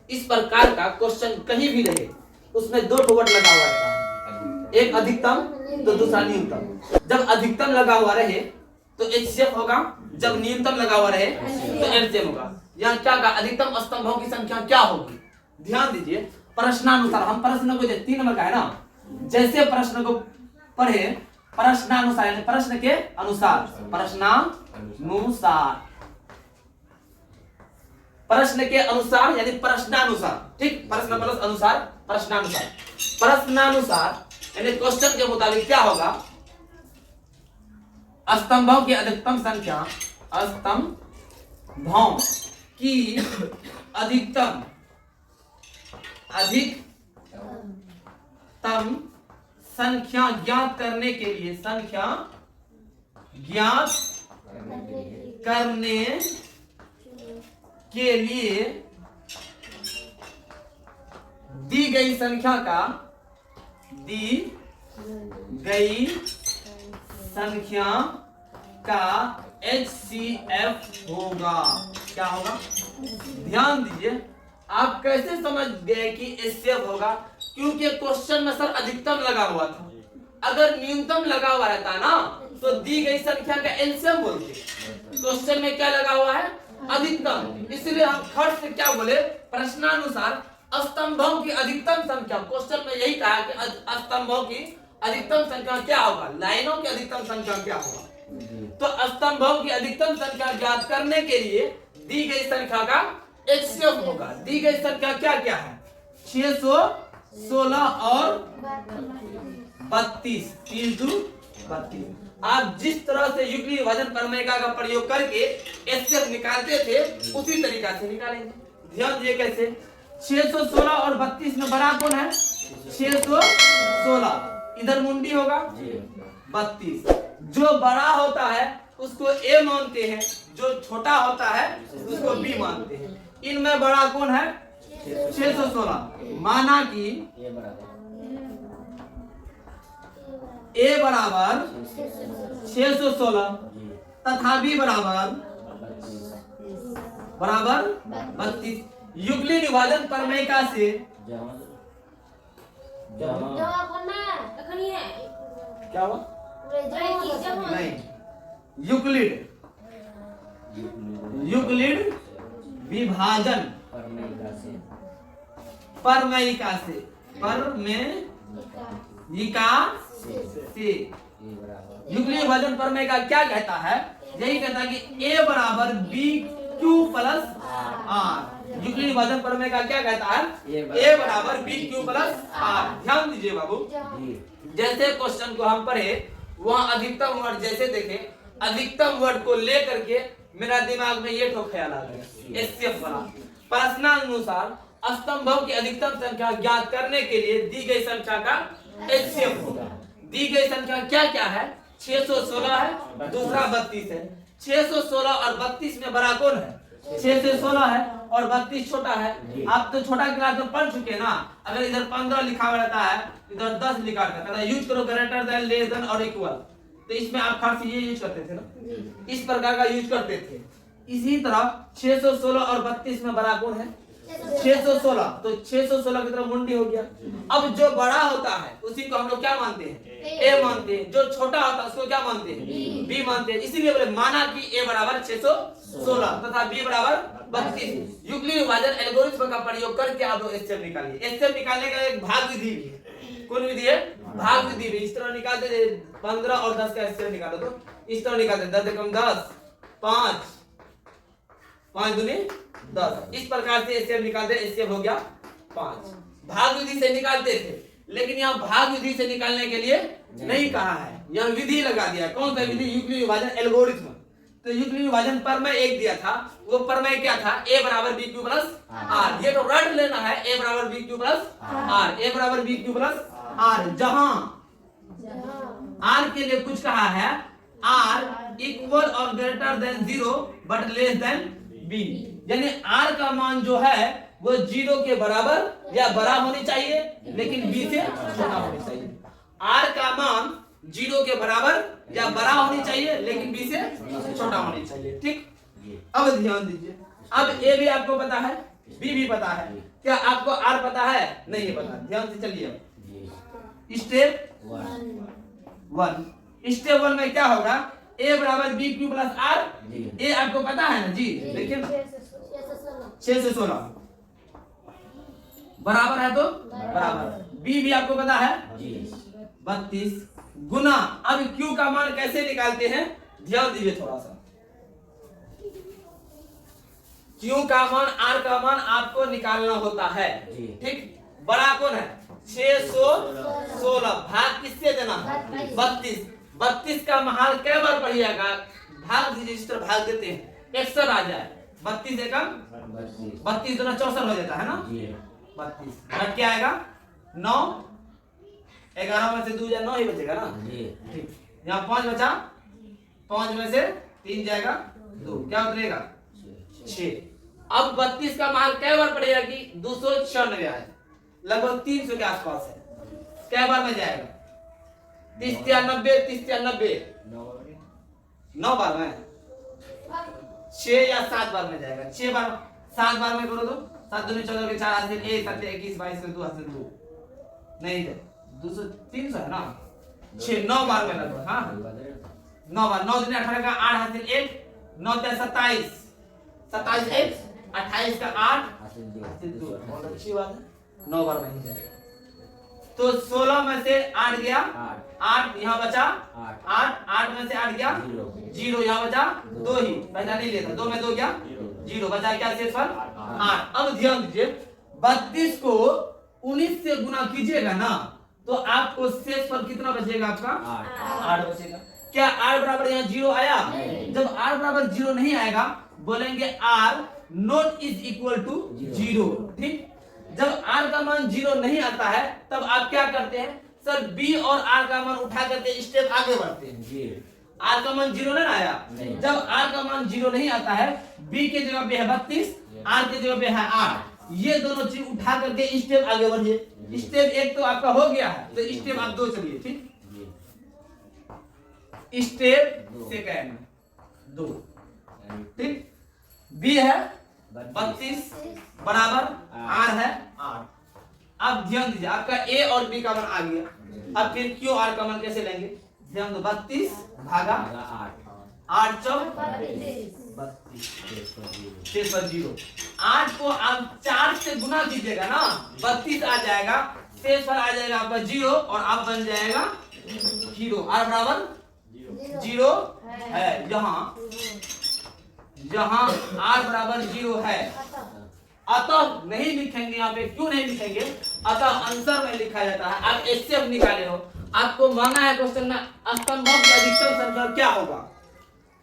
इस प्रकार का क्वेश्चन कहीं भी रहे उसमें दो वर्ड लगा हुआ रहता है, एक अधिकतम तो दूसरा न्यूनतम। जब अधिकतम लगा हुआ रहे तो HCF होगा, जब न्यूनतम लगा हुआ रहे तो LCM होगा। यहाँ क्या कहा, अधिकतम स्तंभों की संख्या क्या होगी। ध्यान दीजिए, प्रश्नानुसार हम प्रश्न को 3 नंबर का है ना, जैसे प्रश्न को पढ़े प्रश्नानुसार यानी प्रश्न के अनुसार, प्रश्नानुसार प्रश्न के अनुसार यानी प्रश्नानुसार, ठीक, प्रश्न प्लस अनुसार प्रश्नानुसार। प्रश्नानुसार यानी क्वेश्चन के मुताबिक क्या होगा, स्तंभों की अधिकतम संख्या, स्तंभों की अधिकतम संख्या ज्ञात करने के लिए, संख्या ज्ञात करने के लिए दी गई संख्या का HCF होगा। क्या होगा, ध्यान दीजिए, आप कैसे समझ गए कि HCF होगा, क्योंकि क्वेश्चन में सर अधिकतम लगा हुआ था। अगर न्यूनतम लगा हुआ रहता ना तो दी गई संख्या का LCM बोलते। क्वेश्चन में क्या लगा हुआ है, अधिकतम, इसलिए हम खर्च से क्या बोले, प्रश्नानुसार स्तंभों की अधिकतम संख्या। क्वेश्चन में यही कहा कि स्तंभों की अधिकतम संख्या क्या होगा, लाइनों की अधिकतम संख्या क्या होगा। तो स्तंभों की अधिकतम संख्या ज्ञात करने के लिए दी गई संख्या का HCF होगा। दी गई संख्या क्या क्या है, 616 और 32, 3 2 32। आप जिस तरह से युगली विभाजन प्रमेय का प्रयोग करके HCF निकालते थे उसी तरीका से निकालेंगे। ध्यान दीजिए कैसे, 616 और 32 में बड़ा कौन है, 616, इधर मुंडी होगा 32। जो बड़ा होता है उसको A मानते हैं, जो छोटा होता है उसको B मानते हैं। इनमें बड़ा कौन है, 616। माना कि A बराबर 616 तथा B बराबर 32। युगली विभाजन प्रमेय का से क्या हुआ, नहीं, यूक्लिड विभाजन प्रमेयिका से युगली विभाजन प्रमेय का क्या कहता है, यही कहता है कि A बराबर BQ प्लस R। युगली विभाजन प्रमेय का क्या कहता है, A बराबर BQ प्लस R। ध्यान दीजिए बाबू, जैसे क्वेश्चन को हम पढ़े वहां अधिकतम वर्ड जैसे देखे, अधिकतम वर्ड को लेकर के मेरा दिमाग में ये ख्याल आ गया, HCF वाला। प्रश्नानुसार स्तंभों की अधिकतम संख्या ज्ञात करने के लिए दी गई संख्या का HCF होगा। दी गई संख्या क्या क्या है, 616 है, दूसरा 32 है। 616 और 32 में बड़ा कौन है, 616 है और 32 छोटा है। आप तो छोटा क्लास में पढ़ चुके ना, अगर इधर 15 लिखा हुआ रहता है, इधर 10 लिखा रहता है, यूज करो ग्रेटर देन, लेस देन और इक्वल, तो इसमें आप खास ये यूज करते थे ना, इस प्रकार का यूज करते थे। इसी तरह 616 और 32 में बड़ा कौन है, 616, तो 616 की तरफ मुंडी हो गया। अब जो बड़ा होता है उसी को हम लोग क्या मानते हैं, A मानते हैं। जो छोटा होता है उसको क्या मानते हैं, B मानते हैं। इसीलिए बोले माना कि A बराबर 616 तथा B बराबर 32। युगली विभाजन एल्गोरिथ्म का प्रयोग करके आप HCF निकालिए। HCF निकालने का एक भाग विधि भी है। कौन विधि है, भाग विधि भी। इस तरह निकालते थे, 15 और 10 का HCF निकालो तो इस तरह निकालते, 10 एकम 10, 5 5 दूनी 10, इस प्रकार से HCF निकालते। HCF हो गया 5। भाग विधि से निकालते थे, लेकिन यहाँ भाग विधि से निकालने के लिए नहीं कहा है, यहाँ विधि लगा दिया। कौन सा विधि, युगली विभाजन एल्गोरिथ्म। तो युगली विभाजन प्रमेय एक दिया था, वो प्रमेय क्या था, A बराबर BQ प्लस R। ये तो रट लेना है, A बराबर BQ प्लस R, A बराबर BQ प्लस R। जहां R के लिए कुछ कहा है, R इक्वल और greater than 0 but less than B, यानी R का मान जो है वो 0 के बराबर या बड़ा होनी चाहिए, लेकिन B से छोटा होनी चाहिए। R का मान 0 के बराबर या बड़ा होनी चाहिए, लेकिन B से छोटा होनी चाहिए। ठीक, अब ध्यान दीजिए, अब A भी आपको पता है बी भी पता है। क्या आपको आर पता है? नहीं पता। ध्यान से चलिए। स्टेप 1, स्टेप 1 में क्या होगा? ए बराबर बी क्यू प्लस आर। ए आपको पता है ना जी? लेकिन 6 से 16 बराबर है, तो बराबर। बी भी आपको पता है 32 गुना। अब क्यू का मान कैसे निकालते हैं? ध्यान दीजिए थोड़ा सा। क्यू का मान, आर का मान आपको निकालना होता है, ठीक। बड़ा कौन है? 616 भाग किससे देना? 32। 32 का महाल कै बार पढ़िएगा? भाग दीजिए, इस तरह भाग देते हैं, 61 आ जाए। 32 एकम 32 दूना 64 हो जाता है ना? 32 घट क्या आएगा? 9। 11 में से 2 जाए 9 ही बचेगा ना? ठीक। यहाँ 5 बचा, 5 में से 3 जाएगा 2, क्या उतरेगा? 6। अब 32 का मान कै बार पड़ेगा? कि 296 है, लगभग 300 के आसपास है। कै बार में जाएगा? 30 या 90, 30 या 90, 9 बार में, 6 या 7 बार में जाएगा। 6 बार, 7 बार में करो तो 7 दूनी 14 के 4 हासिल 1, 7 21, 22 के 2 हासिल 2, नहीं है 200, 300 है ना? 6 9 बार में लगभग। हाँ 9 बार। 9 दूनी 18 का 8 हासिल 1, 9 ते 27, 27 1, 28 का 8 हासिल 2। बहुत अच्छी बात है, 9 बार में ही जाएगा। तो 16 में से 8 गया 8, यहाँ बचा 8 में से 8 गया 0, यहाँ बचा 2 ही, पहला नहीं लेता, 2 में 2 गया 0, बचा क्या शेषफल? 8। अब ध्यान दीजिए, 32 को 19 से गुना कीजिएगा ना, तो आपको शेषफल कितना बचेगा? आपका 8 बचेगा। क्या r बराबर यहाँ 0 आया? जब r बराबर 0 नहीं आएगा, बोलेंगे r naught is equal to 0, ठीक। जब r का मान 0 नहीं आता है, तब आप क्या करते हैं? सर b और r का मान उठा करके स्टेप आगे बढ़ते हैं। r का मान 0 नहीं आया, जब r का मान 0 नहीं आता है, b के जगह पे है 32, r के जगह पे है 8, ये दोनों चीज उठा करके स्टेप आगे बढ़िए। स्टेप 1 तो आपका हो गया है, तो स्टेप आप 2 चलिए, ठीक। स्टेप सेकंड 2, ठीक। b है 32 बराबर r है 8। अब ध्यान दीजिए, आपका a और b का मान आ गया। अब फिर क्यू r का मान कैसे लेंगे? ध्यान दो, 32 भागा 8 चौक 32, 6 पर 0। 8 को आप 4 से गुना कीजिएगा ना, 32 आ जाएगा, शेष पर आ जाएगा आपका 0 और आप बन जाएगा 0। r बराबर 0 है। यहाँ r बराबर 0 है, अतः नहीं लिखेंगे यहाँ पे। क्यों नहीं लिखेंगे? अतः आंसर में लिखा जाता है। आप HCF निकाले हो, आपको मांगा है क्वेश्चन में स्तंभों की अधिकतम संख्या क्या होगा?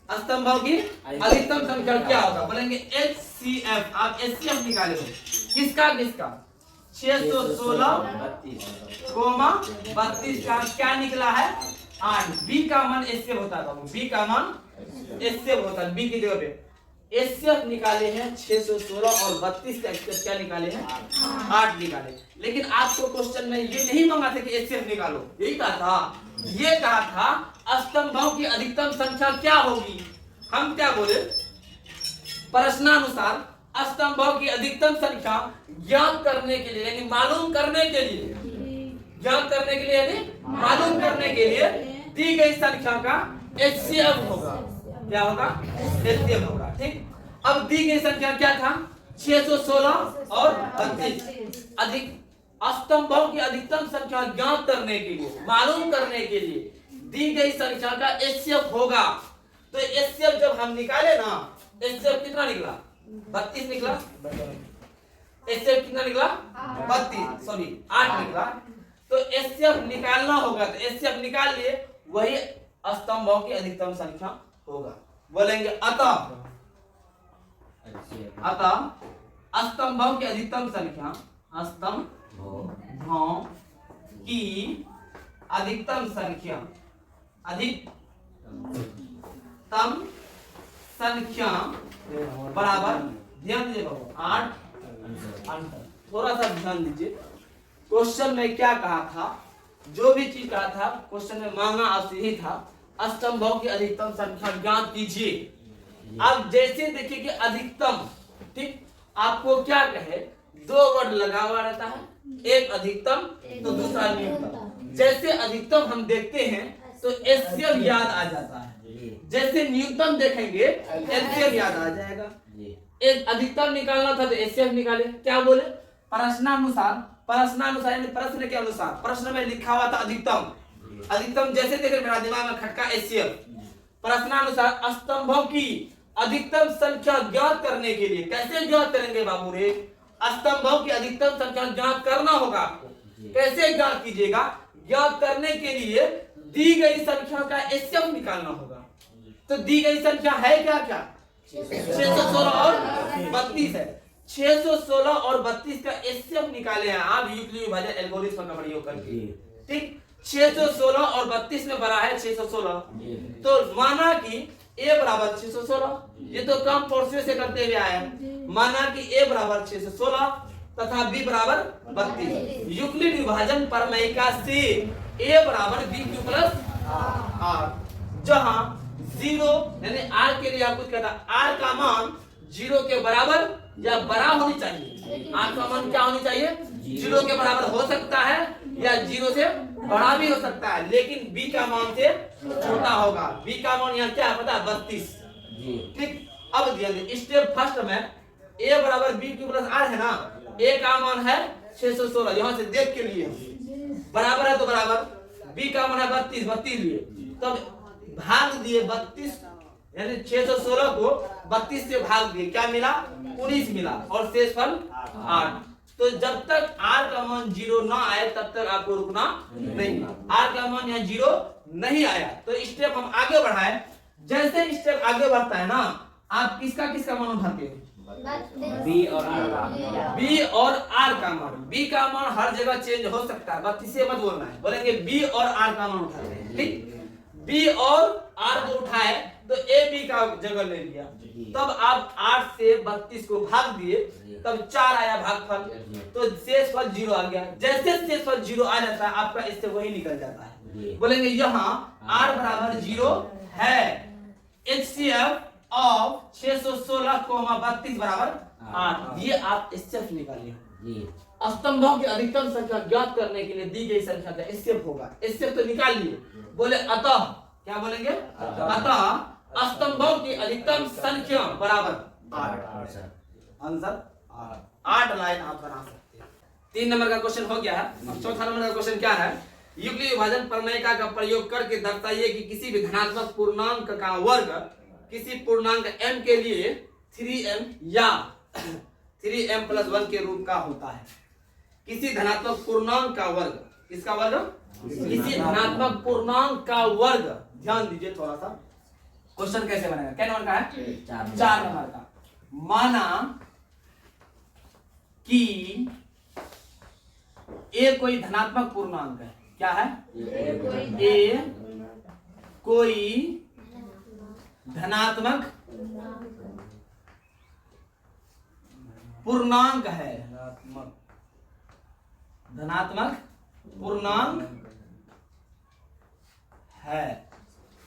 स्तंभों की अधिकतम संख्या क्या होगा? बोलेंगे HCF। आप HCF निकाले हो, किसका? 616 कोमा 32 का क्या निकला है? 8। B का मान HCF होता था, B का मान HCF होता है। B की जगह पे HCF निकाले हैं 616 और 32 का HCF क्या निकाले हैं? 8 निकाले। लेकिन आपको क्वेश्चन में ये नहीं मांगा था कि HCF निकालो, यही कहा था, ये कहा था स्तंभों की अधिकतम संख्या क्या होगी। हम क्या बोले? प्रश्नानुसार स्तंभों की अधिकतम संख्या ज्ञात करने के लिए, यानी मालूम करने के लिए, ज्ञात करने के लिए यानी मालूम करने के लिए दी गई संख्या का HCF होगा। क्या होगा? HCF होगा, ठीक। अब दी गई संख्या क्या था? 616 और 32। अधिक स्तंभों की अधिकतम संख्या ज्ञात करने के लिए, मालूम करने के लिए दी गई संख्या का HCF होगा। तो HCF जब हम निकाले ना, HCF कितना निकला? 32 निकला। HCF कितना निकला? 32, सॉरी 8 निकला। तो HCF निकालना होगा, तो HCF निकाल लिए, वही स्तंभों की अधिकतम संख्या होगा। बोलेंगे अतः स्तंभों की अधिकतम संख्या, स्तंभों की अधिकतम संख्या, अधिकतम संख्या बराबर, ध्यान दीजिए बाबू, 8 अंतर। थोड़ा सा ध्यान दीजिए, क्वेश्चन में क्या कहा था? जो भी चीज कहा था क्वेश्चन में मांगा आपसे ही था, स्तंभों की अधिकतम संख्या ज्ञात कीजिए। अब जैसे देखिए कि अधिकतम, ठीक, आपको क्या कहे, दो वर्ड लगा हुआ रहता है, एक अधिकतम तो दूसरा न्यूनतम। जैसे अधिकतम हम देखते हैं तो एचसीएफ याद आ जाता है, जैसे न्यूनतम देखेंगे एचसीएफ याद आ जाएगा। एक अधिकतम निकालना था तो एचसीएफ निकाले, क्या बोले, प्रश्नानुसार यानी प्रश्न के अनुसार, प्रश्न में लिखा हुआ था अधिकतम, अधिकतम जैसे देखे मेरा दिमाग में खटका एचसीएफ। प्रश्नानुसार स्तंभों की अधिकतम संख्या ज्ञात करने के लिए, कैसे ज्ञात करेंगे बाबू रे, स्तंभों की अधिकतम संख्या ज्ञात करना होगा आपको। कैसे ज्ञात कीजिएगा, ज्ञात करने के लिए दी गई संख्या का एचसीएफ निकालना होगा। तो दी गई संख्या है क्या क्या, 616 और 32 है। 616 और 32 का एचसीएफ निकाले हैं आप यूक्लिड विभाजन एल्गोरिथ्म का प्रयोग करके। ठीक, 616 और 32 में बड़ा है 616, तो माना कि a बराबर 616, ये तो कम प्रोसेस से करते हुए आए हैं। माना कि a बराबर 616 तथा b बराबर 32। यूक्लिड विभाजन प्रमेयिका से a बराबर bq प्लस r, जहां 0 यानी r के लिए आपको कहता है r का मान 0 के बराबर या बड़ा होनी चाहिए। r का मान क्या होनी चाहिए, 0 के बराबर हो सकता है या 0 से बड़ा भी हो सकता है, लेकिन b का मान से छोटा होगा। b का मान यहाँ क्या है पता है, 32। ठीक, अब ध्यान दें, स्टेप फर्स्ट में a बराबर bq प्लस r है ना, a का मान है 616, यहाँ से देख के लिए बराबर है तो बराबर, b का मान है 32 लिए, तब भाग दिए 32 यानी 616 को 32 से भाग दिए, क्या मिला, 19 मिला और शेषफल 8। तो जब तक r का मान 0 ना आए तब तक आपको रुकना नहीं। r का मान यहाँ 0 नहीं आया तो स्टेप हम आगे बढ़ाए। जैसे स्टेप आगे बढ़ता है ना, आप किसका किसका मान उठाते हो, b और r का मान। b का मान हर जगह चेंज हो सकता है, 32 से मत बोलना है, बोलेंगे b और r का मान उठाते हैं। ठीक, b और r को उठाए तो a b का जगह ले लिया, तब आप 8 से 32 को भाग दिए, तब 4 आया भागफल, तो शेषफल 0 आ गया। जैसे शेषफल 0 आ जाता है आपका इससे वही निकल जाता है। बोलेंगे यहाँ r बराबर 0 है, HCF ऑफ 616 32 बराबर 8। ये आप एचसीएफ निकालिए। स्तंभों की अधिकतम संख्या ज्ञात करने के लिए दी गई संख्या का एचसीएफ होगा, एचसीएफ तो निकाल लिए। बोले अतः, क्या बोलेंगे, अतः स्तंभों की अधिकतम संख्या बराबर 8। आंसर 8 लाइन आप बना सकते हैं। 3 नंबर का क्वेश्चन हो गया है। अब चौथा नंबर का क्वेश्चन क्या है, यूक्लिड विभाजन प्रमेयिका का प्रयोग करके दर्शाइए कि किसी भी धनात्मक पूर्णांक का वर्ग किसी पूर्णांक m के लिए 3m या 3m प्लस 1 के रूप का होता है। किसी धनात्मक पूर्णांक का वर्ग, किसका वर्ग, किसी धनात्मक पूर्णांक का वर्ग। ध्यान दीजिए थोड़ा सा, क्वेश्चन कैसे बनेगा, क्या नंबर का है, 4 नंबर का। माना कि a कोई धनात्मक पूर्णांक है, क्या है, a कोई धनात्मक पूर्णांक है, धनात्मक पूर्णांक है,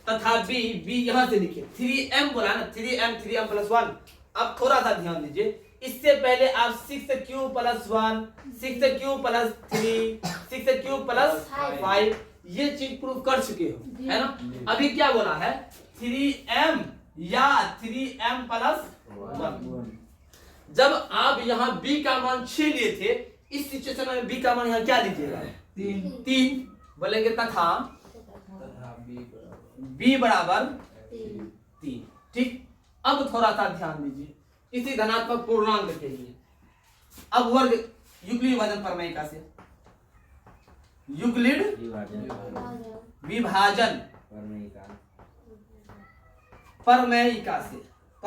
तथा b यहां से लिखिए 3m बोला ना, 3m प्लस 1। अब थोड़ा सा ध्यान दीजिए, इससे पहले आप 6q plus 1, 6q plus 3, 6q plus 5 ये चीज प्रूव कर चुके हो, है ना। अभी क्या बोला है, 3m या 3m प्लस 1। जब आप यहाँ b का मान 6 लिए थे, इस सिचुएशन में b का मान यहाँ क्या लीजिएगा, 3 बोलेंगे, तथा b बराबर 3। ठीक, अब थोड़ा सा ध्यान दीजिए, इसी धनात्मक पूर्णांक के लिए अब वर्ग यूक्लिड विभाजन प्रमेयिका से, यूक्लिड विभाजन प्रमेयिका से,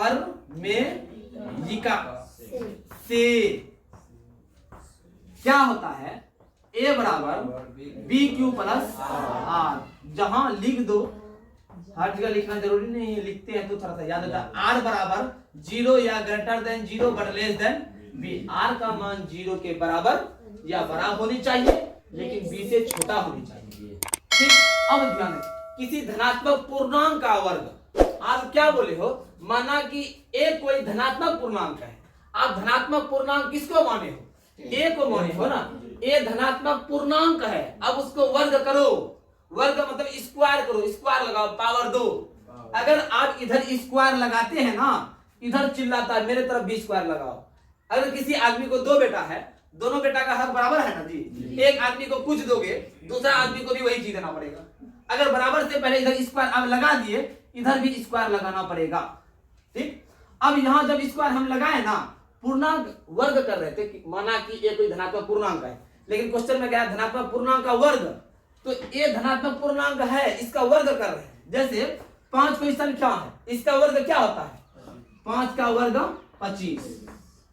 प्रमेयिका से क्या होता है, a बराबर bq प्लस r। जहां लिख दो, हर जगह लिखना जरूरी नहीं है, लिखते हैं तो थोड़ा सा याद होता है। r बराबर 0 या greater than 0 but less than b। r का मान 0 के बराबर या बड़ा होनी चाहिए, लेकिन b से छोटा होनी चाहिए। ठीक, अब ध्यान दें, किसी धनात्मक पूर्णांक का वर्ग, आप क्या बोले हो, माना कि a कोई धनात्मक पूर्णांक है, आप धनात्मक पूर्णांक किसको माने हो? ए को माने हो ना। ए धनात्मक पूर्णांक है, अब उसको वर्ग करो। वर्ग मतलब स्क्वायर करो, स्क्वायर लगाओ, पावर दो। अगर आप इधर स्क्वायर लगाते हैं ना, इधर चिल्लाता है मेरे तरफ भी स्क्वायर लगाओ। अगर किसी आदमी को दो बेटा है, दोनों बेटा का हक बराबर है ना जी। एक आदमी को कुछ दोगे, दूसरा आदमी को भी वही चीज देना पड़ेगा। अगर बराबर से पहले इधर स्क्वायर आप लगा दिए, इधर भी स्क्वायर लगाना पड़ेगा। ठीक, अब यहाँ जब स्क्वायर हम लगाए ना, पूर्णांक वर्ग कर रहे थे, माना कि ये कोई धनात्मक पूर्णांक है, लेकिन क्वेश्चन में क्या है, धनात्मक पूर्णांक का वर्ग। तो ये धनात्मक पूर्णांक है, इसका वर्ग कर रहे हैं। जैसे 5 कोई संख्या है, इसका वर्ग क्या होता है? 5 का वर्ग 25।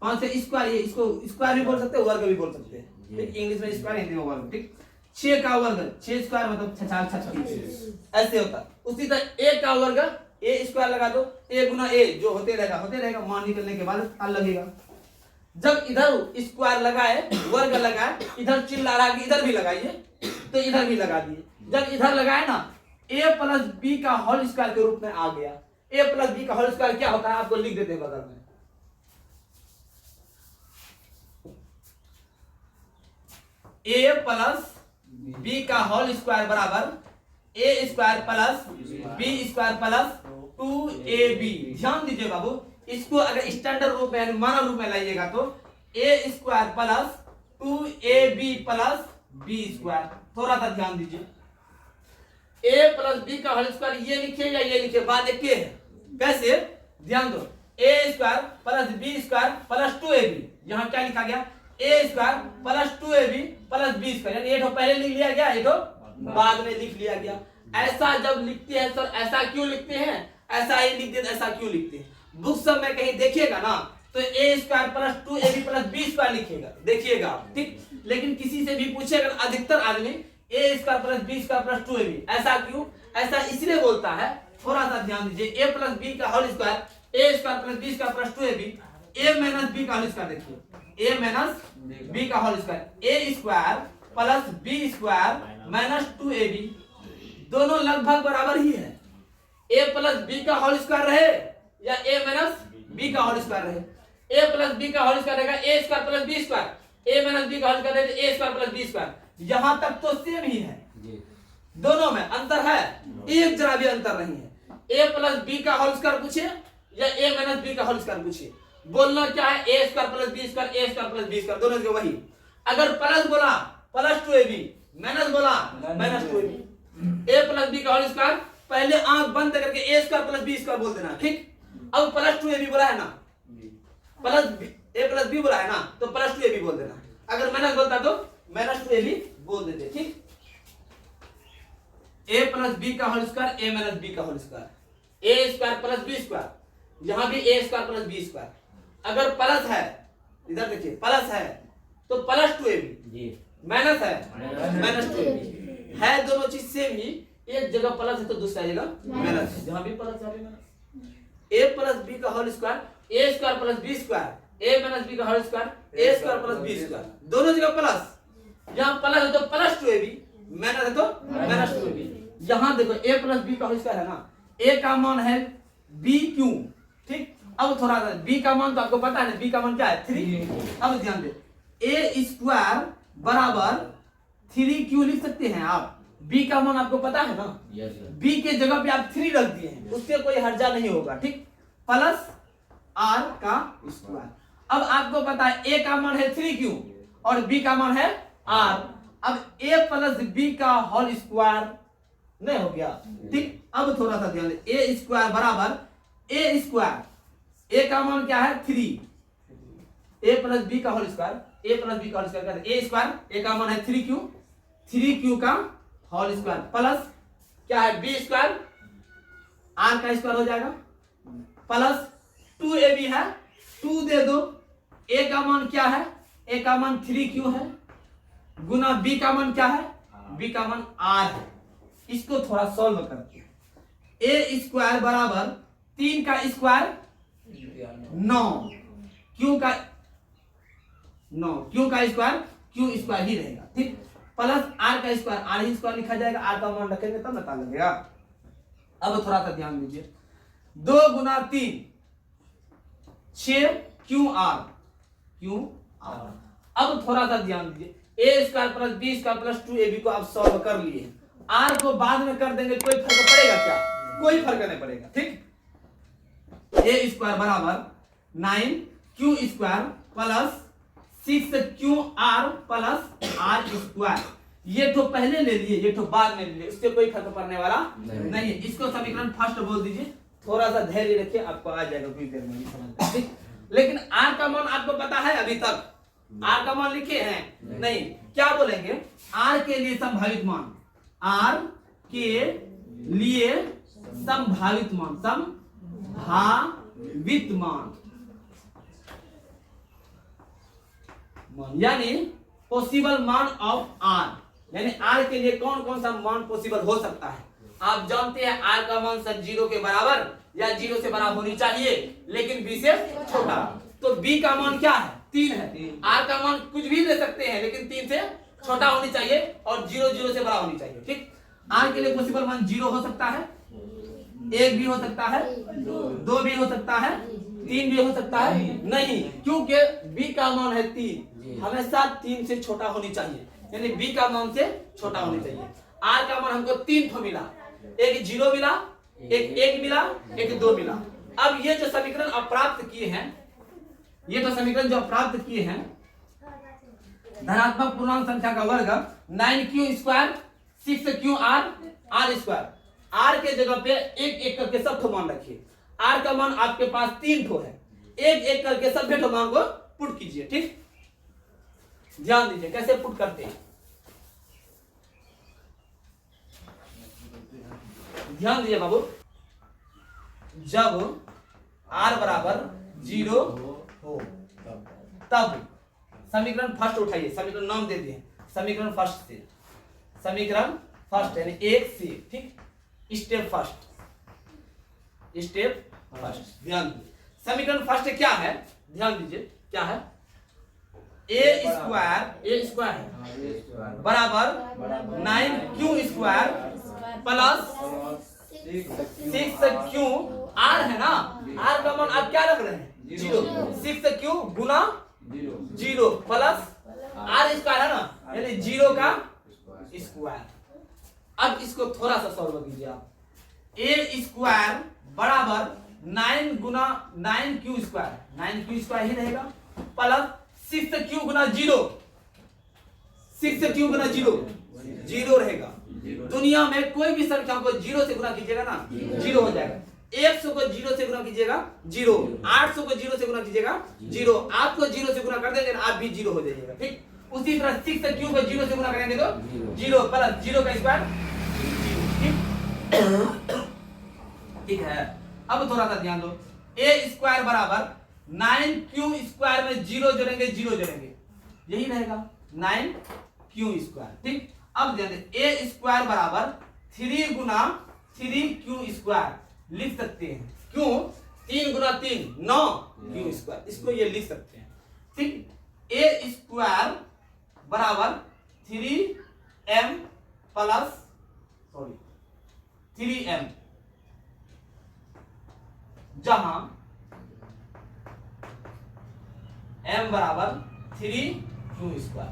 5 से स्क्वायर, ये इसको स्क्वायर भी बोल सकते हैं, वर्ग भी बोल सकते हैं। ठीक, इंग्लिश में स्क्वायर, हिंदी में वर्ग। ठीक, 6 का वर्ग, 6 स्क्वायर मतलब 36 ऐसे होता है। उसी तरह ए का वर्ग, ए स्क्वायर लगा दो, ए गुना ए जो होते रहेगा, मान निकलने के बाद ताल लगेगा। जब इधर स्क्वायर लगाए, वर्ग लगाए, इधर चिल्ला रहा कि इधर भी लगाइए, तो इधर भी लगा दिए। जब इधर लगाए ना, a प्लस बी का होल स्क्वायर के रूप में आ गया। a प्लस बी का होल स्क्वायर क्या होता है, आपको लिख देते हैं बगल में। a प्लस बी का होल स्क्वायर बराबर a square plus B square plus 2ab। ध्यान दीजिए बाबू, इसको अगर स्टैंडर्ड रूप में मानव रूप में लाइएगा तो a square plus 2ab plus B square. थोड़ा सा ध्यान दीजिए, a प्लस बी का होल स्क्वायर ये लिखिए या ये लिखिए, बात एक है। कैसे, ध्यान दो, a square plus B square plus 2ab। यहाँ क्या लिखा गया, a square plus 2ab plus B square, यानी ये तो पहले लिख लिया गया, ये तो बाद में लिख लिया गया। ऐसा जब लिखते हैं सर, ऐसा क्यों लिखते हैं, ऐसा ही लिख देते, ऐसा क्यों लिखते हैं? बुक सब में कहीं देखिएगा ना तो a square plus 2ab plus B square लिखिएगा, देखिएगा। ठीक, लेकिन किसी से भी पूछेगा, अधिकतर आदमी a square plus B square plus 2ab। ऐसा क्यों? ऐसा इसलिए बोलता है, थोड़ा सा ध्यान दीजिए। a प्लस बी का whole square, a square plus B square plus 2ab, a minus B का होल स्क्वायर देखिए, a माइनस बी का whole square, a square plus B square minus 2ab, दोनों लगभग बराबर ही है। a प्लस बी का होल स्क्वायर रहे या a माइनस बी का होल स्क्वायर रहे, a प्लस बी का होल स्क्वायर रहेगा a square plus B square, a minus B का होल स्क्वायर रहेगा a square plus B square. यहां तक तो सेम ही है, दोनों में अंतर है, एक जरा भी अंतर नहीं है। a प्लस बी का होल स्क्वायर पूछिए या a माइनस बी का होल स्क्वायर पूछिए, बोलना क्या है, a square plus B square, a square plus B square, दोनों के वही। अगर प्लस बोला प्लस 2ab, माइनस बोला minus 2ab। a plus B का होल स्क्वायर पहले आंख बंद करके a square plus B square बोल देना। ठीक, अब प्लस 2ab बोला है ना, प्लस a प्लस बी बोला है ना, तो प्लस 2ab बोल देना। अगर माइनस बोलता तो माइनस 2ab बोल देते। ठीक, a प्लस बी का whole square, a minus B का whole square, a square plus B square, यहां भी a square plus B square. अगर प्लस है, इधर देखिए प्लस है तो प्लस 2ab, माइनस है माइनस 2ab है, दोनों चीज सेम ही। एक जगह प्लस है तो दूसरा जगह माइनस है, जहां भी प्लस यहाँ भी माइनस। a प्लस बी का whole square, a square plus B square, a minus B का whole square, a square plus B square, दोनों जगह प्लस। यहाँ प्लस है तो प्लस 2ab, माइनस है तो माइनस 2ab। यहाँ देखो a प्लस बी का होल स्क्वायर है ना, a का मान है b क्यू। ठीक, अब थोड़ा सा b का मान तो आपको पता है ना, b का मान क्या है 3। अब ध्यान दे, a स्क्वायर बराबर 3q लिख सकते हैं आप। b का मान आपको पता है ना, b के जगह पे आप 3 रख दिए हैं, उससे कोई हर्जा नहीं होगा। ठीक, प्लस r का स्क्वायर। अब आपको पता है a का मान है 3q और b का मान है r। अब a प्लस b का होल स्क्वायर नहीं हो गया। ठीक, अब थोड़ा सा ध्यान दे, a स्क्वायर बराबर a स्क्वायर, a का मान क्या है 3, a प्लस बी का whole square, a plus B का whole square a square, a का मान है 3q, 3q का होल स्क्वायर प्लस क्या है b स्क्वायर, r का स्क्वायर हो जाएगा, प्लस 2ab है, 2 दे दो, a का मान क्या है, a का मान 3q है, गुना b का मान क्या है, b का मान r है। इसको थोड़ा सॉल्व करते हैं। a स्क्वायर बराबर 3 का स्क्वायर 9, q का 9, q का स्क्वायर q स्क्वायर ही रहेगा। ठीक, प्लस r का स्क्वायर r ही स्क्वायर लिखा जाएगा, r का मान रखेंगे तब पता लगेगा। अब थोड़ा सा ध्यान दीजिए, 2 गुना 3 6, क्यू आर क्यू आर। अब थोड़ा सा ध्यान दीजिए, A square plus B square plus 2ab को आप सॉल्व कर लिए, आर को बाद में कर देंगे, कोई फर्क पड़ेगा क्या? कोई फर्क नहीं पड़ेगा। ठीक, ए स्क्वायर बराबर 9 Q square plus 6 Q R plus R square. ये तो पहले ले लिए, ये तो बाद में ले लिए, उससे कोई फर्क पड़ने वाला नहीं है। इसको समीकरण फर्स्ट बोल दीजिए, थोड़ा सा धैर्य रखिए, आपको आ जाएगा कोई देर में समझ। ठीक, लेकिन आर का मान आपको पता है? अभी तक आर का मान लिखे हैं नहीं। क्या बोलेंगे? आर के लिए संभावित मान, आर के लिए संभावित मान, संभावित मान यानी पॉसिबल मान ऑफ आर, यानी आर के लिए कौन कौन सा मान पॉसिबल हो सकता है। आप जानते हैं आर का मान सर 0 के बराबर या 0 से बड़ा होनी चाहिए, लेकिन बी से छोटा। तो बी का मान क्या है? 3 है। आर का मान कुछ भी ले सकते हैं, लेकिन 3 से छोटा होनी चाहिए और 0 से बड़ा होनी चाहिए। ठीक, आर के लिए पॉसिबल मान 0 हो सकता है, 1 भी हो सकता है, 2 भी हो सकता है, 3 भी हो सकता है नहीं, क्योंकि बी का मान है 3, हमेशा 3 से छोटा होनी चाहिए, यानी बी का मान से छोटा होनी चाहिए। आर का मान हमको 3 ठो मिला, एक 0 मिला, एक 1 मिला, एक 2 मिला। अब ये जो समीकरण आप प्राप्त किए हैं, ये तो समीकरण जो प्राप्त किए हैं, धनात्मक पूर्णांक संख्या का वर्ग 9q square 6q are square. Are के जगह पे एक एक करके सब ठो मान रखिए। आर का मान आपके पास 3 ठो है, एक एक करके सभी ठो मान को पुट कीजिए। ठीक, ध्यान दीजिए कैसे पुट करते हैं, ध्यान दीजिए बाबू। जब आर बराबर 0 हो तब समीकरण फर्स्ट उठाइए, समीकरण नाम दे दिए समीकरण फर्स्ट से, समीकरण फर्स्ट यानी 1 से। ठीक, स्टेप फर्स्ट, स्टेप फर्स्ट। ध्यान दीजिए समीकरण फर्स्ट क्या है, ध्यान दीजिए क्या है? ए स्क्वायर बराबर 9q square plus 6q are है ना, आर का मान आप क्या रख रहे हैं? 0। 6q गुना 0 प्लस आर स्क्वायर है ना, यानी 0 का स्क्वायर। अब इसको थोड़ा सा सॉल्व कीजिए आप। ए स्क्वायर बराबर 9 गुना 9q स्क्वायर, 9q स्क्वायर ही रहेगा, प्लस 6q गुना 0, 6q गुना 0 रहेगा। दुनिया में कोई भी संख्या को 0 से गुना कीजिएगा ना 0 हो जाएगा। 100 को 0 से गुना कीजिएगा 0, 800 को 0 से गुना कीजिएगा 0, आपको 0 से गुना कर देंगे आप भी 0 हो जाइएगा। ठीक, उसी तरह 6q को 0 से गुना करेंगे तो 0 प्लस 0 का स्क्वायर। ठीक है, अब थोड़ा सा ध्यान दो। ए स्क्वायर बराबर 9q स्क्वायर में 0 जोड़ेंगे 0 जोड़ेंगे, यही रहेगा 9q स्क्वायर। ठीक, अब ध्यान दें, ए स्क्वायर बराबर 3 गुना 3q स्क्वायर लिख सकते हैं। क्यों? 3 गुना 3 9q स्क्वायर, इसको ये लिख सकते हैं। ठीक, ए स्क्वायर बराबर 3m प्लस 3m, जहां m बराबर 3q स्क्वायर,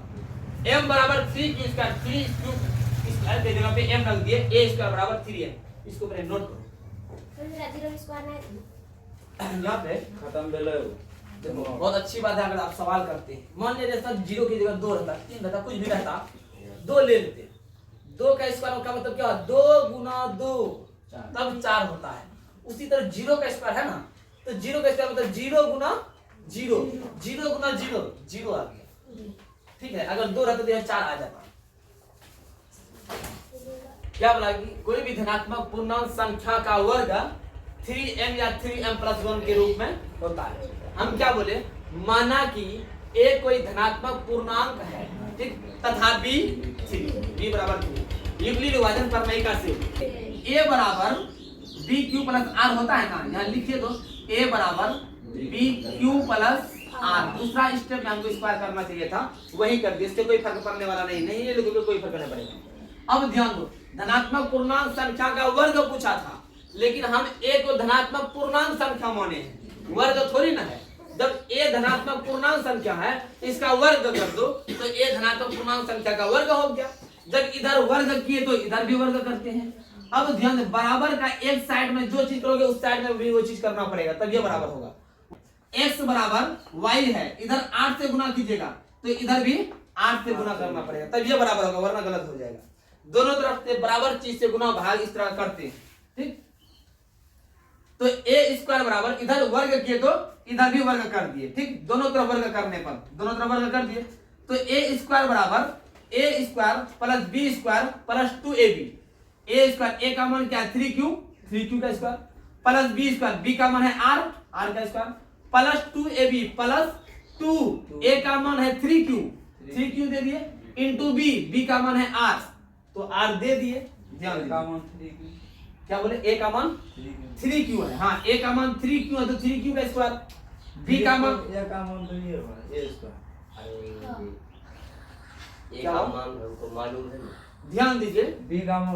m बराबर 3q स्क्वायर, 3q स्क्वायर के जगह पे m रख दिए, a स्क्वायर बराबर 3m, इसको पहले नोट करो। यहाँ पे खत्म बेलो। देखो बहुत अच्छी बात है, अगर आप सवाल करते हैं, मान लीजिए सर 0 की जगह 2 रहता, 3 रहता, कुछ भी रहता, 2 ले लेते। 2 का स्क्वायर का मतलब क्या है? 2 गुना 2 तब 4 होता है। उसी तरह 0 का स्क्वायर है ना, तो 0 का स्क्वायर मतलब 0 गुना 0, 0 गुना 0, 0 आ गया। ठीक है, अगर 2 रहता तो यह 4 आ जाता। क्या बोला कि कोई भी धनात्मक पूर्णांक संख्या का वर्ग 3m या 3m प्लस 1 के रूप में होता है। हम क्या बोले? माना कि a कोई धनात्मक पूर्णांक है, ठीक, तथा b 3, b बराबर 3, यूक्लिड विभाजन प्रमेय से a बराबर bq प्लस r होता है ना, यहाँ लिखिए तो a बराबर bq प्लस r। दूसरा स्टेप में हमको स्क्वायर करना चाहिए था, वही कर दिया, इससे कोई फर्क पड़ने वाला नहीं, ये लोगों को कोई फर्क नहीं पड़ेगा। अब ध्यान दो, धनात्मक पूर्णांक संख्या का वर्ग पूछा था, लेकिन हम a को धनात्मक पूर्णांक संख्या माने हैं, वर्ग थोड़ी ना है। जब a धनात्मक पूर्णांक संख्या है इसका वर्ग कर दो तो a धनात्मक पूर्णांक संख्या का वर्ग हो गया। जब इधर वर्ग किए तो इधर भी वर्ग करते हैं। अब ध्यान दें, बराबर का एक साइड में जो चीज करोगे उस साइड में भी वो चीज करना पड़ेगा, तब ये बराबर होगा। x बराबर y है, इधर 8 से गुना कीजिएगा तो इधर भी 8 से गुना करना पड़ेगा, तब ये बराबर होगा, वरना गलत हो जाएगा। दोनों तरफ से बराबर चीज से गुना भाग इस तरह करते हैं, ठीक। तो a स्क्वायर बराबर इधर वर्ग किए तो इधर भी वर्ग कर दिए, ठीक। दोनों तरफ वर्ग करने पर दोनों तरफ वर्ग कर दिए तो a स्क्वायर बराबर a square plus b square plus 2ab। a square a का मान क्या है 3q का square plus b square b का मान है r का square plus 2ab plus 2 a का मान है 3q दे दिए इंटू b का मान है r तो r दे दिए। ध्यान दीजिए क्या बोले, a का मान 3q है, हाँ a का मान 3q है तो 3q का स्क्वायर, b का मान तो ये होगा a स्क्वायर, a का मान हमको मालूम है ना। ध्यान दीजिए b का मान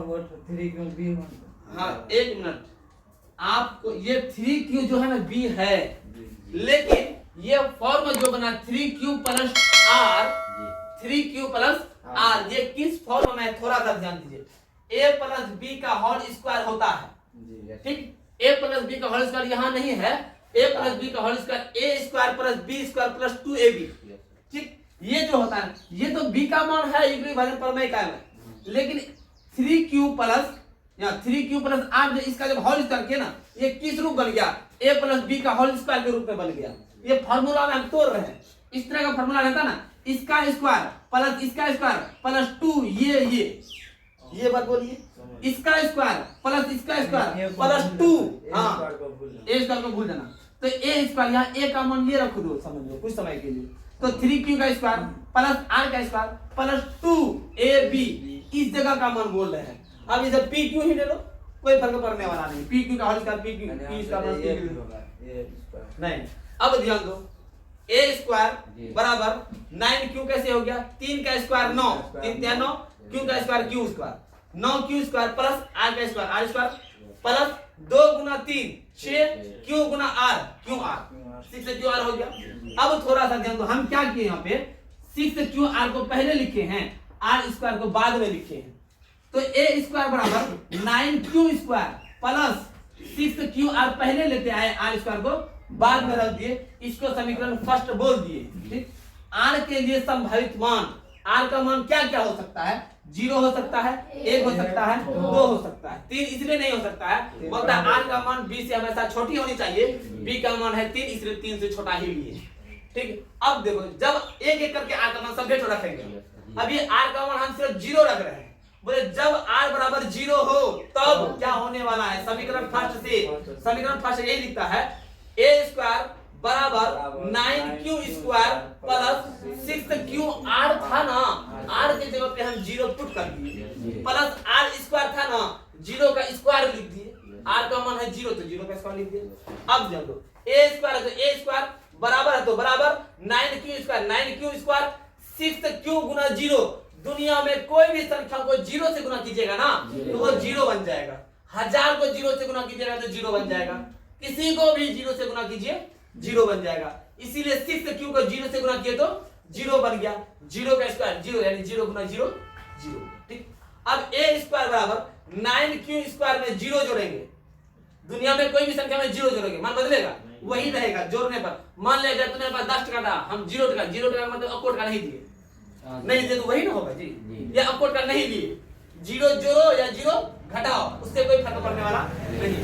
3q b मान, हाँ एक मिनट, आपको ये 3q जो है ना b है, लेकिन ये फॉर्म जो बना 3q plus r, 3q plus r, ये किस फॉर्म में है थोड़ा सा ध्यान दीजिए। a प्लस b का होल स्क्वायर होता है, ठीक। a प्लस b का होल स्क्वायर यहाँ नहीं है, a प्लस b का whole square a square plus b square plus 2ab, ठीक। ये जो होता है ये तो b का मान है युग्मी भाजन प्रमेय का में, लेकिन 3q प्लस या 3q प्लस r जो इसका जब होल स्क्वायर किया ना, ये किस रूप बन गया, a प्लस b का होल स्क्वायर के रूप में बन गया। ये फार्मूला में हम तोड़ रहे हैं, इस तरह का फार्मूला रहता ना, इसका स्क्वायर प्लस इसका स्क्वायर प्लस 2 ये बात बोलिए, इसका स्क्वायर प्लस इसका स्क्वायर प्लस 2, हाँ ए स्क्वायर को भूल जाना। तो ए स्क्वायर यहाँ ए का मान ये रखो दो, समझ लो कुछ समय के लिए, तो 3q का स्क्वायर प्लस r का स्क्वायर प्लस 2ab इस जगह का मान बोल रहे हैं। अब इसे pq ही ले लो, कोई फर्क पड़ने वाला नहीं, pq का होल स्क्वायर pq इसका प्लस pq नहीं। अब ध्यान दो a स्क्वायर बराबर 9q कैसे हो गया, 3 का स्क्वायर 9, 3 3 9, q का square q square 9q square plus r का स्क्वायर r स्क्वायर प्लस 2 गुना 3 6 q गुना r qr 6qr हो गया। अब थोड़ा सा ध्यान दो, हम क्या किए यहाँ पे 6qr को पहले लिखे हैं, r स्क्वायर को बाद में लिखे हैं, तो a स्क्वायर बराबर 9q स्क्वायर प्लस 6qr पहले लेते आए, r स्क्वायर को बाद में रख दिए, इसको समीकरण फर्स्ट बोल दिए, ठीक। r के लिए संभावित मान, r का मान क्या क्या हो सकता है, 0 हो सकता है, 1 हो सकता है, 2 हो सकता है, 3 इसलिए नहीं हो सकता है, बोलता है r का मान b से हमेशा छोटी होनी चाहिए, b का मान है 3 इसलिए 3 से छोटा ही लिए, ठीक। अब देखो जब एक एक करके r का मान सब रखेंगे, अब ये r का मान हम सिर्फ 0 रख रहे हैं, बोले जब r बराबर 0 हो तब क्या होने वाला है, समीकरण फर्स्ट यही लिखता है a स्क्वायर बराबर 9q स्क्वायर प्लस 6qr था ना, r के जगह पे हम 0 पुट कर दिए, प्लस r स्क्वायर था ना, 0 का स्क्वायर लिख दिए, r का मान है 0 तो 0 का स्क्वायर लिख दिए। अब ध्यान दो a स्क्वायर है तो a स्क्वायर बराबर है तो बराबर 9q स्क्वायर 6q गुना 0, दुनिया में कोई भी संख्या को 0 से गुना कीजिएगा ना तो वो 0 बन जाएगा, 1000 को 0 से गुना कीजिएगा तो 0 बन जाएगा, किसी को भी 0 से गुना कीजिए 0 बन जाएगा, इसीलिए 6q को 0 से गुना किए तो 0 बन गया, 0 का स्क्वायर 0 यानी 0 गुना 0 0, ठीक। अब a स्क्वायर बराबर 9q स्क्वायर में 0 जोड़ेंगे, दुनिया में कोई भी संख्या में 0 जोड़ेंगे, मान बदलेगा वही रहेगा, जोड़ने पर मान लिया अगर तुम्हारे पास 10 टका था, हम 0 टका मतलब अकोट का नहीं दिए, नहीं दिए तो वही ना होगा जी, या अकोट का नहीं दिए, 0 जोड़ो या 0 घटाओ उससे कोई फर्क पड़ने वाला नहीं।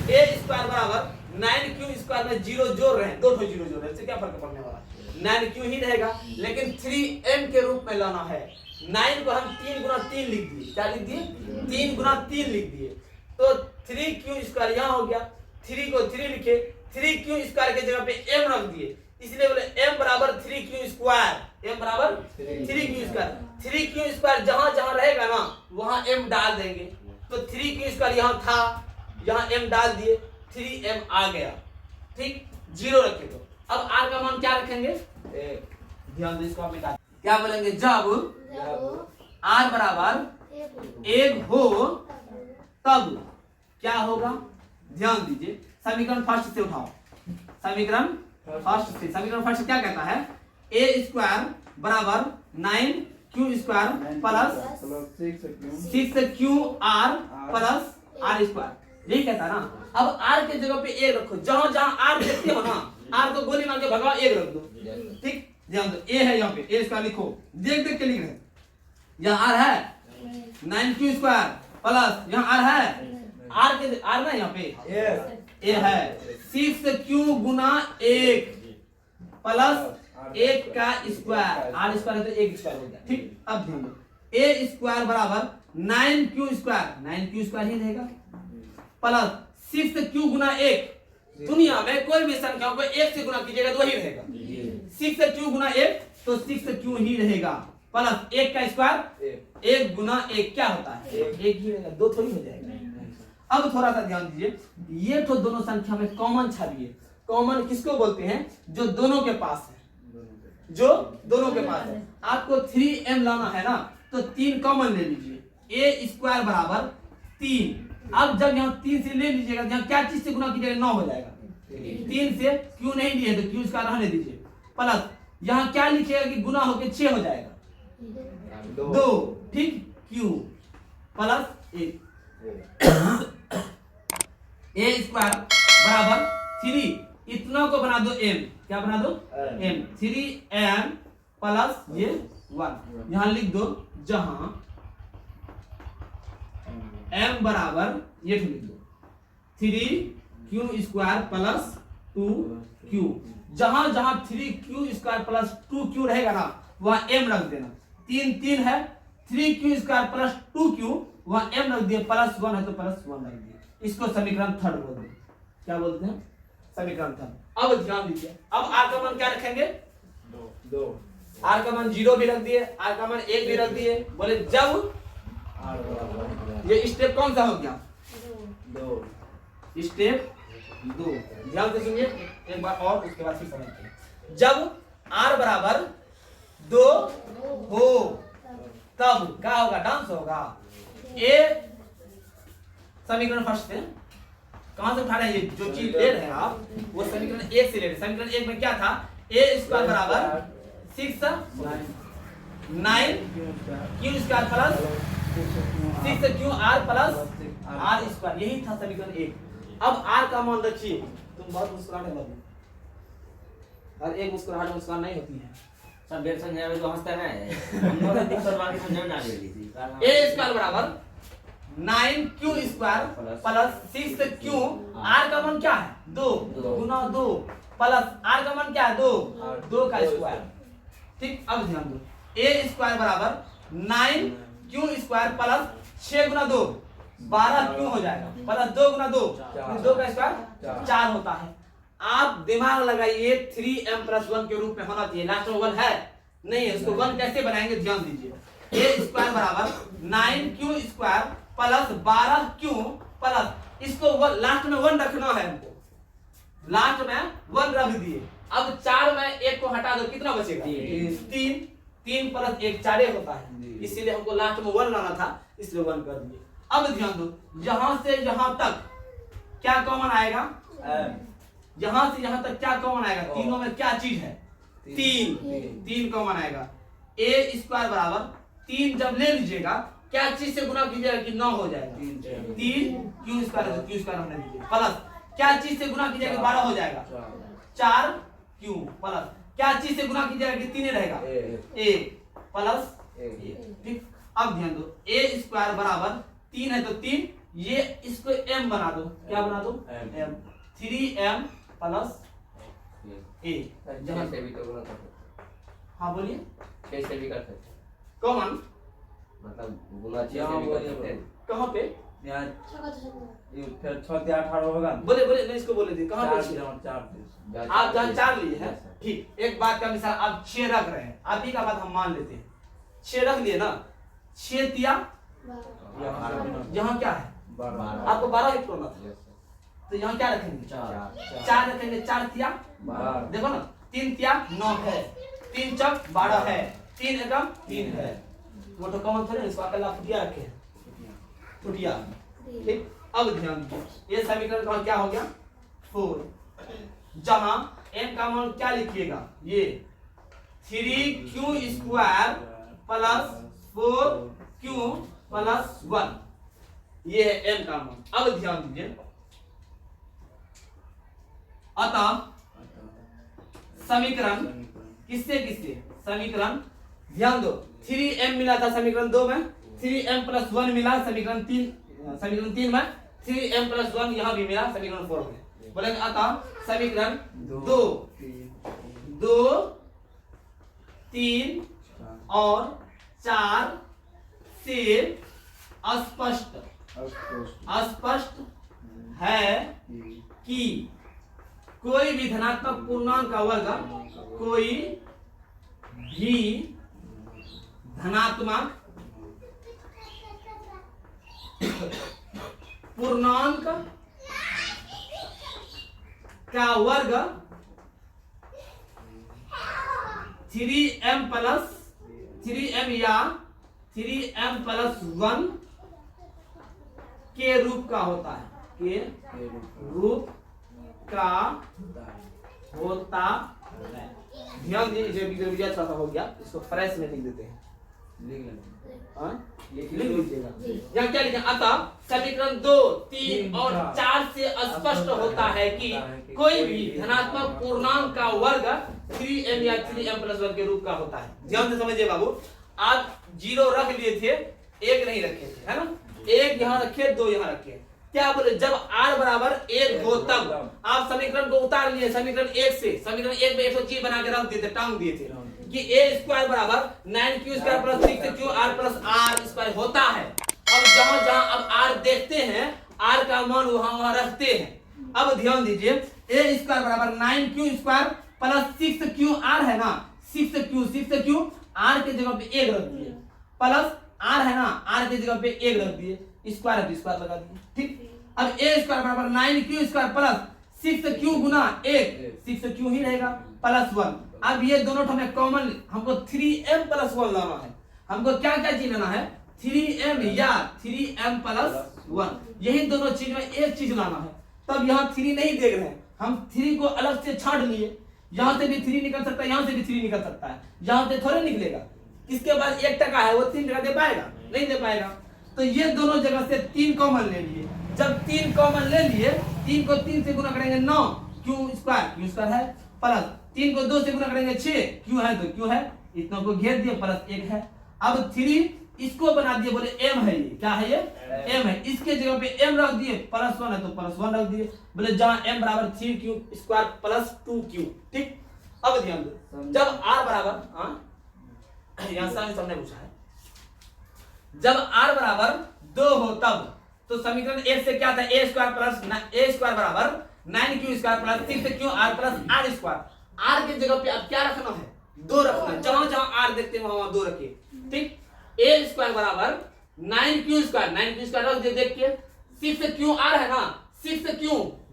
a स्क्वायर बराबर 9q स्क्वायर में 0 जोड़ रहे हैं, 2 0 जोड़ रहे हैं, इससे क्या फर्क पड़ने वाला, 9q ही रहेगा, लेकिन 3m के रूप में लाना है, 9 को हम 3 गुना 3 लिख दिए, क्या लिख दिए 3 गुना 3 लिख दिए, तो 3q स्क्वायर यहाँ हो गया, 3 को 3 लिखे, 3q स्क्वायर के जगह पे m रख दिए, इसलिए बोले m बराबर 3q स्क्वायर, m बराबर 3q स्क्वायर, 3q स्क्वायर जहां जहां रहेगा ना वहां m डाल देंगे, तो 3q स्क्वायर यहाँ था, यहाँ m डाल दिए, 3m आ गया, ठीक, 0 रखे तो अब r का मान क्या रखेंगे, ध्यान दो इसको आप निकाल, क्या बोलेंगे जब r बराबर 1 हो तब क्या होगा, ध्यान दीजिए समीकरण फर्स्ट से उठाओ, समीकरण फर्स्ट से समीकरण फर्स्ट क्या कहता है ए स्क्वायर बराबर 9q square plus 6q r plus r square यही कहता है ना। अब r के जगह पे एक रखो, जहां जहां r देखते हो ना r को गोली मार के भगाओ एक रख दो, ठीक। ध्यान दो ए है यहाँ पे ए स्क्वायर लिखो, देख देख के लिख रहे हैं। यहाँ r है 9q स्क्वायर प्लस यहाँ r है r के r ना यहाँ पे ए है 6q गुना 1 प्लस 1 का स्क्वायर r स्क्वायर है तो 1 स्क्वायर हो गया, ठीक। अब ध्यान दो ए स्क्वायर बराबर 9q स्क्वायर ही रहेगा प्लस 6q गुना 1। दुनिया में कोई भी संख्या को 1 से गुना कीजिएगा तो वही रहेगा, 6q गुना 1 तो 6q ही रहेगा प्लस 1 का स्क्वायर 1 गुना 1 क्या होता है 1 ही रहेगा, 2 थोड़ी हो जाएगा। अब थोड़ा सा ध्यान दीजिए, ये तो दोनों संख्या में कॉमन छवि है। कॉमन किसको बोलते हैं जो दोनों के पास है, जो दोनों के पास है। आपको 3m लाना है ना तो 3 कॉमन ले लीजिए, ए स्क्वायर बराबर 3। अब जब यहाँ 3 से ले लीजिएगा, यहाँ क्या चीज से गुना कीजिएगा 9 हो जाएगा, 3 से क्यों नहीं लिए तो क्यू स्क्वायर रहने दीजिए प्लस यहाँ क्या लिखिएगा कि गुना होके 6 हो जाएगा 2, ठीक। क्यू प्लस 1 ए स्क्वायर बराबर 3 इतना को बना दो m, क्या बना दो m 3m प्लस ये 1 यहाँ लिख दो, जहां m बराबर ये लिख दो 3q स्क्वायर प्लस 2q। जहां जहां 3q स्क्वायर प्लस 2q रहेगा ना वहां m रख देना। 3 है 3q स्क्वायर प्लस 2q वहां m रख दिए, प्लस 1 है तो प्लस 1 रख दिए। इसको समीकरण थर्ड बोलते हैं, क्या बोलते हैं समीकरण थर्ड। अब ध्यान दीजिए, अब r का मान क्या रखेंगे 2, r का मान 0 भी रख दिए, r का मान 1 भी रख दिए। बोले जब ये स्टेप कौन सा हो गया 2, स्टेप 2। ध्यान से सुनिए एक बार और उसके बाद फिर समझते हैं। जब r बराबर 2 हो तब क्या होगा डांस होगा। ए समीकरण फर्स्ट से कहां से उठा रहे हैं, ये जो चीज ले रहे हैं आप वो समीकरण 1 से ले रहे हैं। समीकरण 1 में क्या था ए स्क्वायर बराबर 9 Q square plus 6q r plus r square, यही था समीकरण 1। अब r का मान रखिए, तुम बहुत मुस्कुराने लगे, हर एक मुस्कुराहट मुस्कान नहीं होती है, सब देर समझावे तो हंसता है हम लोग दिक्कत बाकी समझ ना ले ली थी। ए स्क्वायर बराबर 9q square plus 6q r का मान क्या है 2 गुना 2 प्लस r का मान क्या है 2 का स्क्वायर, ठीक। अब ध्यान दो ए स्क्वायर बराबर 9q स्क्वायर प्लस 6 गुना 2 12q हो जाएगा प्लस 2 गुना 2 का स्क्वायर 4 होता है। आप दिमाग लगाइए 3m प्लस 1 के रूप में होना चाहिए, लास्ट में 1 है नहीं है, उसको 1 कैसे बनाएंगे ध्यान दीजिए। ए स्क्वायर बराबर 9q square plus 12q plus इसको लास्ट में 1 रखना है हमको, लास्ट में 1 रख दिए। अब 4 में 1 को हटा दो कितना बचेगा 3 प्लस 1 4 होता है, इसीलिए हमको लास्ट में 1 लाना था इसलिए 1 कर दिए। अब ध्यान दो यहां से यहां तक क्या कॉमन आएगा, यहां से यहां तक क्या कॉमन आएगा, तीनों में क्या चीज है 3 कॉमन आएगा। ए स्क्वायर बराबर 3 जब ले लीजिएगा क्या चीज से गुना कीजिएगा कि 9 हो जाएगा, 3 क्यू स्क्वायर है तो क्यू स्क्वायर होने दीजिए प्लस क्या चीज से गुना कीजिएगा 12 हो जाएगा 4 क्यू प्लस क्या चीज से गुना कीजिएगा कि 3 रहेगा ए प्लस ठीक। अब ध्यान दो ए स्क्वायर बराबर 3 है तो 3, ये इसको m बना दो, क्या बना दो m 3m प्लस ए। जहां से भी तो गुना कर सकते, हाँ बोलिए कैसे भी कर सकते, कॉमन मतलब गुना 6 से भी कर सकते हैं। कहां पे यहाँ ये फिर 6 से 18 होगा, बोले नहीं इसको बोले थे कहां पे 4 आप जहां 4 लिए हैं, ठीक। एक बात का मिसाल आप 6 रख रहे हैं, आप ही का बात हम मान लेते हैं 6 रख लिए ना, 6 तिया यहाँ क्या है 12 आपको 12 हिट करना था तो यहाँ क्या रखेंगे 4 रखेंगे, 4 तिया देखो ना 3 तिया 9 है, 3 चौक 12 है, 3 एकम 3 है, वो तो कॉमन थोड़ी इसको अकेला फुटिया रखे हैं फुटिया, ठीक। अब ध्यान दीजिए ये समीकरण का क्या हो गया 4। जहां m का मान क्या लिखिएगा, ये 3q square plus 4q plus 1, ये है m का मान। अब ध्यान दीजिए, अतः समीकरण किससे किससे, समीकरण ध्यान दो, 3m मिला था समीकरण 2 में, 3m प्लस 1 मिला समीकरण 3 में, 3m प्लस 1 यहाँ भी मिला समीकरण 4 में। बोलेंगे अतः समीकरण 2, 3 और 4 से स्पष्ट है कि कोई भी धनात्मक पूर्णांक का वर्ग, कोई भी धनात्मक पूर्णांक का वर्ग 3m या 3m प्लस 1 के रूप का होता है, के रूप का होता है। ध्यान दीजिए, थोड़ा सा हो गया, इसको फ्रेश में लिख देते हैं, लिख लीजिएगा। यहाँ क्या लिखा, अतः समीकरण 2, 3 और 4 से स्पष्ट होता है कि कोई भी धनात्मक पूर्णांक का वर्ग 3m या 3m प्लस 1 के रूप का होता है। ध्यान से समझिए बाबू, आप 0 रख लिए थे, 1 नहीं रखे थे, है ना, 1 यहाँ रखे, 2 यहाँ रखे। क्या बोले, जब r बराबर 1 हो तब आप समीकरण को उतार लिए, समीकरण 1 से, समीकरण 1 में 100 बना के रख दिए थे, टांग दिए थे कि a स्क्वायर बराबर 9q square plus 6q r plus r square होता है। अब जहां जहां अब r देखते हैं, r का मान वहां रखते हैं। अब ध्यान दीजिए, a स्क्वायर बराबर 9q square plus 6q r है ना, 6q r के जगह पे 1 रख दिए, प्लस r है ना, r के जगह पे 1 रख दिए, स्क्वायर है स्क्वायर लगा दिए, ठीक। अब a स्क्वायर बराबर 9q स्क्वायर प्लस 6q गुना 1, 6q ही रहेगा प्लस 1। अब ये दोनों हमें कॉमन, हमको 3m प्लस 1 लाना है। हमको क्या क्या चीज लेना है, 3m या 3m प्लस 1, यही दोनों चीज में एक चीज लाना है। तब यहाँ 3 नहीं देख रहे हैं, हम 3 को अलग से छांट लिए, यहाँ से भी 3 निकल सकता है, यहाँ से भी 3 निकल सकता है, यहाँ से थोड़े निकलेगा। इसके बाद 1 टका है, वो 3 टका दे पाएगा, नहीं दे पाएगा। तो ये दोनों जगह से 3 कॉमन ले लिए। जब 3 कॉमन ले लिए, 3 को 3 से गुना करेंगे 9, q स्क्वायर है, प्लस 3 को 2 से गुना करेंगे 6, q है तो q है, इतना को घेर दिए, प्लस 1 है। अब 3 इसको बना दिए, बोले m है, ये क्या है, ये m है, इसके जगह पे m रख दिए, प्लस 1 है तो प्लस 1 रख दिए, बोले जहां m बराबर 3q स्क्वायर प्लस 2q, ठीक। अब ध्यान दो, जब r बराबर, यहां सामने पूछा है, जब r बराबर 2 हो तब, तो समीकरण 1 से क्या था, a स्क्वायर बराबर 9q square plus 6q r plus r square. r के जगह पे अब क्या रखना है, 2 रखना है, जहां जहां r देखते हैं वहां 2 रखिए, ठीक। a स्क्वायर बराबर 9q स्क्वायर रख दिए, देख के 6q r है ना, 6q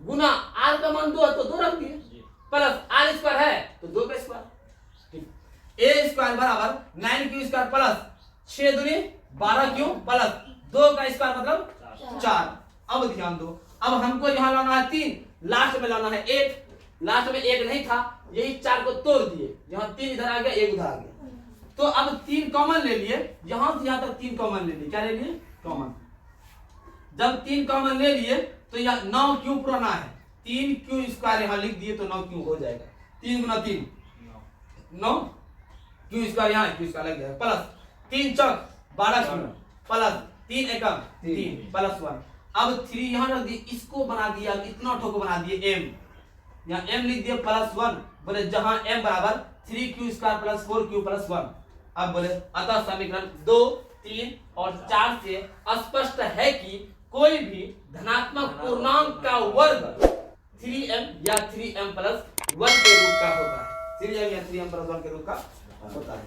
गुना r का मान 2 है तो 2 रख दिए, प्लस r स्क्वायर है तो 2 का स्क्वायर, ठीक। a स्क्वायर बराबर 9q स्क्वायर प्लस 6 दूनी 12q प्लस 2 का स्क्वायर मतलब 4। अब ध्यान दो, अब हमको यहाँ लाना है 3, लास्ट में लाना है 1, लास्ट में 1 नहीं था, यही 4 को तोड़ दिए, यहाँ 3 इधर आ गया, 1 उधर आ गया, तो अब 3 कॉमन ले लिए, यहां से यहां तक 3 कॉमन ले लिए, क्या ले लिए, कॉमन। जब 3 कॉमन ले लिए तो यहाँ 9q पुराना है, 3q स्क्वायर यहाँ लिख दिए तो 9q हो जाएगा, 3 गुना 3 9q स्क्वायर, यहाँ q स्क्वायर लग जाएगा, प्लस 3 चौक 12q प्लस 3 एकम 3 प्लस 1। अब 3 यहाँ रख दिए, इसको बना दिया, इतना ठोको बना दिए m, यहाँ m लिख दिए प्लस 1, बोले जहां m बराबर 3q square plus 4q plus 1। अब बोले अतः समीकरण 2, 3 और 4 से स्पष्ट है कि कोई भी धनात्मक पूर्णांक का वर्ग 3m या 3m प्लस 1 के रूप का होता है, 3m या 3m प्लस 1 के रूप का होता है।